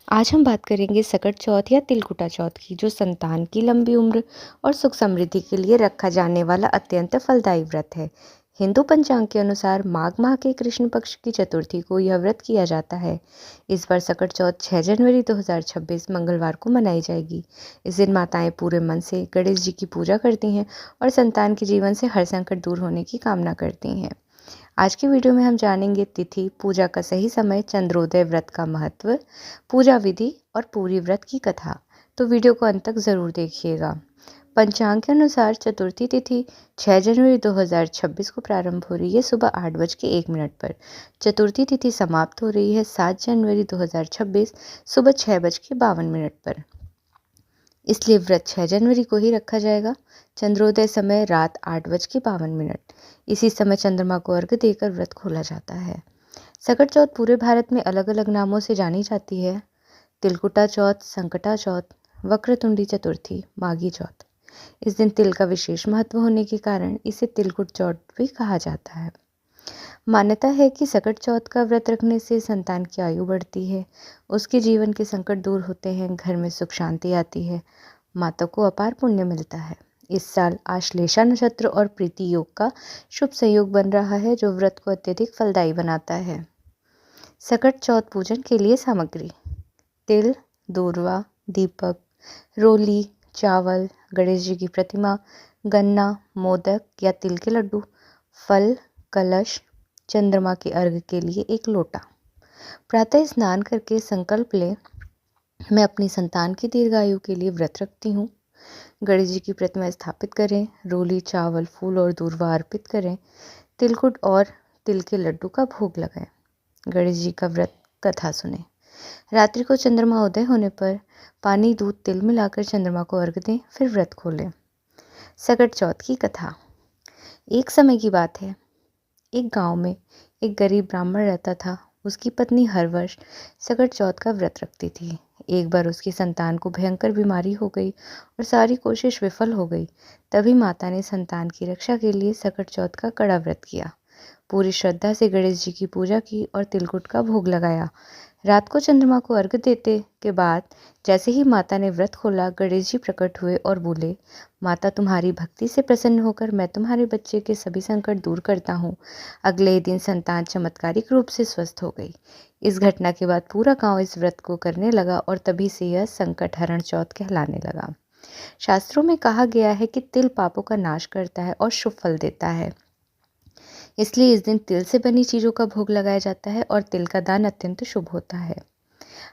आज हम बात करेंगे सकट चौथ या तिलकुटा चौथ की, जो संतान की लंबी उम्र और सुख समृद्धि के लिए रखा जाने वाला अत्यंत फलदायी व्रत है। हिंदू पंचांग के अनुसार माघ माह के कृष्ण पक्ष की चतुर्थी को यह व्रत किया जाता है। इस बार सकट चौथ 6 जनवरी 2026 मंगलवार को मनाई जाएगी। इस दिन माताएं पूरे मन से गणेश जी की पूजा करती हैं और संतान के जीवन से हर संकट दूर होने की कामना करती हैं। आज की वीडियो में हम जानेंगे तिथि, पूजा का सही समय, चंद्रोदय व्रत का महत्व, पूजा विधि और पूरी व्रत की कथा। तो वीडियो को अंत तक ज़रूर देखिएगा। पंचांग के अनुसार चतुर्थी तिथि 6 जनवरी 2026 को प्रारंभ हो रही है सुबह 8:01 पर। चतुर्थी तिथि समाप्त हो रही है 7 जनवरी 2026 सुबह 6:52 पर। इसलिए व्रत 6 जनवरी को ही रखा जाएगा। चंद्रोदय समय रात 8:52। इसी समय चंद्रमा को अर्घ्य देकर व्रत खोला जाता है। सकट चौथ पूरे भारत में अलग अलग नामों से जानी जाती है। तिलकुटा चौथ, संकटा चौथ, वक्रतुंडी चतुर्थी, माघी चौथ। इस दिन तिल का विशेष महत्व होने के कारण इसे तिलकुट चौथ भी कहा जाता है। मान्यता है कि सकट चौथ का व्रत रखने से संतान की आयु बढ़ती है, उसके जीवन के संकट दूर होते हैं, घर में सुख शांति आती है, माता को अपार पुण्य मिलता है। इस साल आश्लेषा नक्षत्र और प्रीति योग का शुभ संयोग बन रहा है, जो व्रत को अत्यधिक फलदायी बनाता है। सकट चौथ पूजन के लिए सामग्री: तिल, दूर्वा, दीपक, रोली, चावल, गणेश जी की प्रतिमा, गन्ना, मोदक या तिल के लड्डू, फल, कलश, चंद्रमा के अर्घ्य के लिए एक लोटा। प्रातः स्नान करके संकल्प लें, मैं अपनी संतान की दीर्घायु के लिए व्रत रखती हूँ। गणेश जी की प्रतिमा स्थापित करें, रोली, चावल, फूल और दूर्वा अर्पित करें, तिलकुट और तिल के लड्डू का भोग लगाएं। गणेश जी का व्रत कथा सुने। रात्रि को चंद्रमा उदय होने पर पानी, दूध, तिल मिलाकर चंद्रमा को अर्घ्य दें, फिर व्रत खोलें। सकट चौथ की कथा। एक समय की बात है, एक गांव में एक गरीब ब्राह्मण रहता था। उसकी पत्नी हर वर्ष सकट चौथ का व्रत रखती थी। एक बार उसकी संतान को भयंकर बीमारी हो गई और सारी कोशिश विफल हो गई। तभी माता ने संतान की रक्षा के लिए सकट चौथ का कड़ा व्रत किया। पूरी श्रद्धा से गणेश जी की पूजा की और तिलकुट का भोग लगाया। रात को चंद्रमा को अर्घ्य देते के बाद जैसे ही माता ने व्रत खोला, गणेश जी प्रकट हुए और बोले, माता, तुम्हारी भक्ति से प्रसन्न होकर मैं तुम्हारे बच्चे के सभी संकट दूर करता हूँ। अगले ही दिन संतान चमत्कारिक रूप से स्वस्थ हो गई। इस घटना के बाद पूरा गांव इस व्रत को करने लगा और तभी से यह संकट हरण चौथ कहलाने लगा। शास्त्रों में कहा गया है कि तिल पापों का नाश करता है और शुभ फल देता है, इसलिए इस दिन तिल से बनी चीज़ों का भोग लगाया जाता है और तिल का दान अत्यंत शुभ होता है।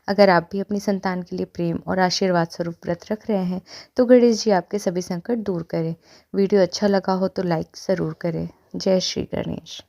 अगर आप भी अपनी संतान के लिए प्रेम और आशीर्वाद स्वरूप व्रत रख रहे हैं, तो गणेश जी आपके सभी संकट दूर करें। वीडियो अच्छा लगा हो तो लाइक ज़रूर करें। जय श्री गणेश।